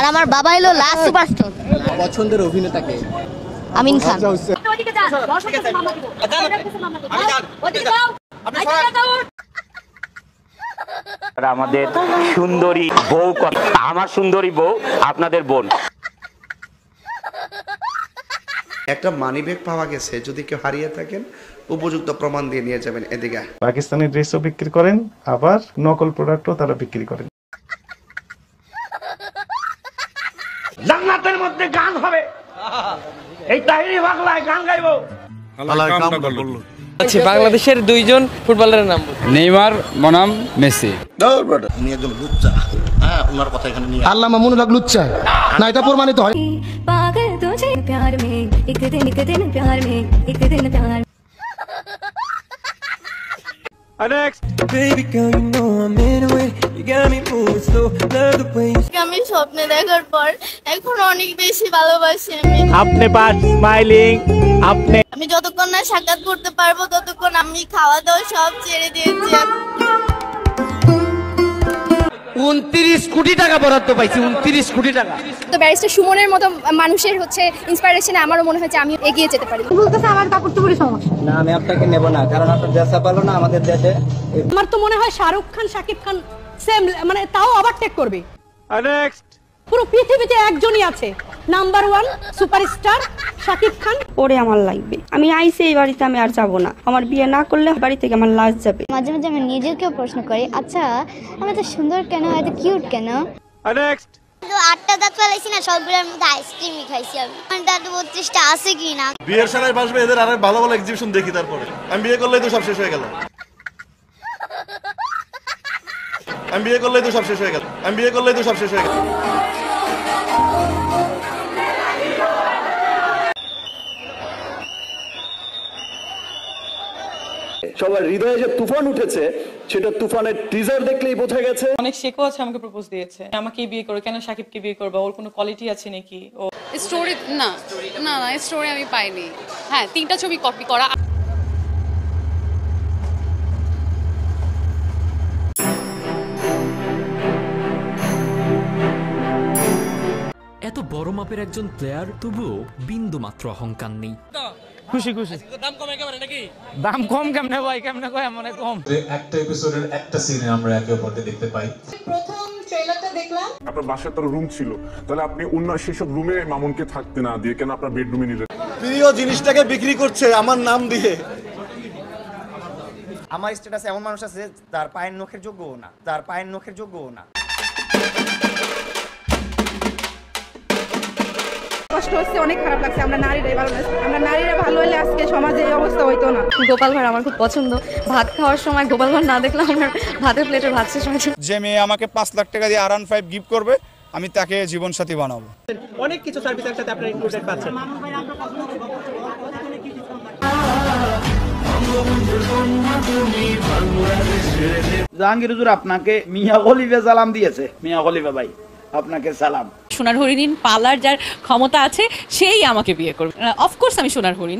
আর আমার বাবা হলো লাস্ট সুপারস্টার। পছন্দের অভিনেতাকে? আমিন খান। আমাদের সুন্দরী বউ, আমার সুন্দরী বউ আপনাদের বোন। একটা মানিব্যাগ পাওয়া গেছে, যদি কেউ হারিয়ে থাকেন উপযুক্ত প্রমাণ দিয়ে নিয়ে যাবেন। এদিকে পাকিস্তানি ড্রেসও বিক্রি করেন, আবার নকল প্রোডাক্টও তারা বিক্রি করেন। জান্নাতের মধ্যে গান হবে, এই তাহিরি পাগলায় গান গাইবো। আচ্ছা, বাংলাদেশের দুইজন ফুটবলারের নাম নেইমার বনাম মেসি। উনি একজন লুচ্চা, হ্যাঁ ওনার কথা এখানে নিয়ে আল্লামা মুনুল হক লুচ্চা না, এটা প্রমাণিত হয়। पागल तुझे प्यार में एक दिन प्यार में एक दिन प्यार। আমি স্বপ্নে দেখার পর এখন অনেক বেশি ভালোবাসি। আপনি পাস স্মাইলিং, আপনি আমি যতক্ষণ না সাক্ষাৎ করতে পারবো ততক্ষণ আমি খাওয়া দাওয়া সব ছেড়ে দিয়েছি। 29 কোটি টাকা বরাদ্দ পাইছি, 29 কোটি টাকা। তো ব্যারিস্টার সুমনের মতো মানুষের ইন্সপিরেশনে আমারও মনে হচ্ছে আমি এগিয়ে যেতে পারি। বলতেছে আমার কাপড় চোপড়ের সমস্যা না, আমি আপনাকে নেব না, কারণ আপনার দেশা ভালো না আমাদের দেশে। আমার তো মনে হয় শাহরুখ খান শাকিব খান সেম, মানে তাও ওভারটেক করবে। পুরো পৃথিবীতে একজনই আছে, নাম্বার 1 সুপারস্টার শাকিব খান। ওরে আমার লাগবে, আমি আইসি এই বাড়িতে, আমি আর যাব না। আমার বিয়ে না করলে বাড়ি থেকে আমার লাশ যাবে। মাঝে মাঝে আমি নিজেকেও প্রশ্ন করি, আচ্ছা আমি তো সুন্দর কেন, এত কিউট কেন? তো 8টা দাঁত ফেলাইছি না, সবগুলোর মধ্যে আইসক্রিমই খাইছি আমি। দাঁত 32টা আছে কি না? বিয়ের সময় বাসবে এদের আরো ভালো ভালো এক্সিবিশন দেখি, তারপরে আমি বিয়ে করলেই তো সব শেষ হয়ে গেল। আমি বিয়ে করলেই তো সব শেষ হয়ে গেল। আমি বিয়ে করলেই তো সব শেষ হয়ে গেল। সবার হৃদয়ে যে তুফান উঠেছে, সেটা তুফানের টিজার দেখলেই বোঝা গেছে। অনেক শেখো আছে, আমাকে প্রপোজ দিয়েছে, আমাকে বিয়ে করো কেন, সাকিবকে বিয়ে করবা, ওর কোনো কোয়ালিটি আছে নাকি? ও স্টোরি না না না, স্টোরি আমি পাইনি। হ্যাঁ, 3টা ছবি কপি করা। এত বড় মাপের একজন প্লেয়ার, তবুও বিন্দু মাত্র অহংকার নেই। খুশি খুশি। দাম কম একেবারে নাকি? দাম কম কেমনে ভাই, কেমনে কয় মনে কম? একটা এপিসোডের একটা সিনে আমরা একে অপরকে দেখতে পাই। প্রথম ট্রেলারটা দেখলাম। আপনার বাসায় তার রুম ছিল, তাহলে আপনি অন্য সেসব রুমে মামুনকে থাকতে না দিয়ে কেন আপনার বেডরুমে নিলেন? প্রিয় জিনিসটাকে বিক্রি করছে আমার নাম দিয়ে। আমার স্ট্যাটাসে এমন মানুষ আছে তার পায়ের নখের যোগ্যও না, তার পায়ের নখের যোগ্যও না। কষ্ট হচ্ছে, অনেক খারাপ লাগছে। আমরা নারীরাই ভালো না, আমরা নারীরা ভালো হলে আজকে সমাজে এই অবস্থা হইতো না। গোপাল ভাঁড় আমার খুব পছন্দ। ভাত খাওয়ার সময় গোপাল ভাঁড় না দেখলে আমার ভাতের প্লেটের ভাত শেষ হয়ে যায়। যে মেয়ে আমাকে 5 লাখ টাকা দিয়ে R15 গিফট করবে, আমি তাকে জীবন সাথী বানাবো। অনেক কিছু সার্ভিস একসাথে আপনারা ইনক্লুডেড পাচ্ছেন। জাহাঙ্গীর হুজুর আপনাকে মিয়া খলিফা সালাম দিয়েছে। মিয়া খলিফা ভাই আপনাকে সালাম। সোনার হরিণ পালার যার ক্ষমতা আছে সেই আমাকে বিয়ে করবে। অফকোর্স আমি সোনার হরিণ।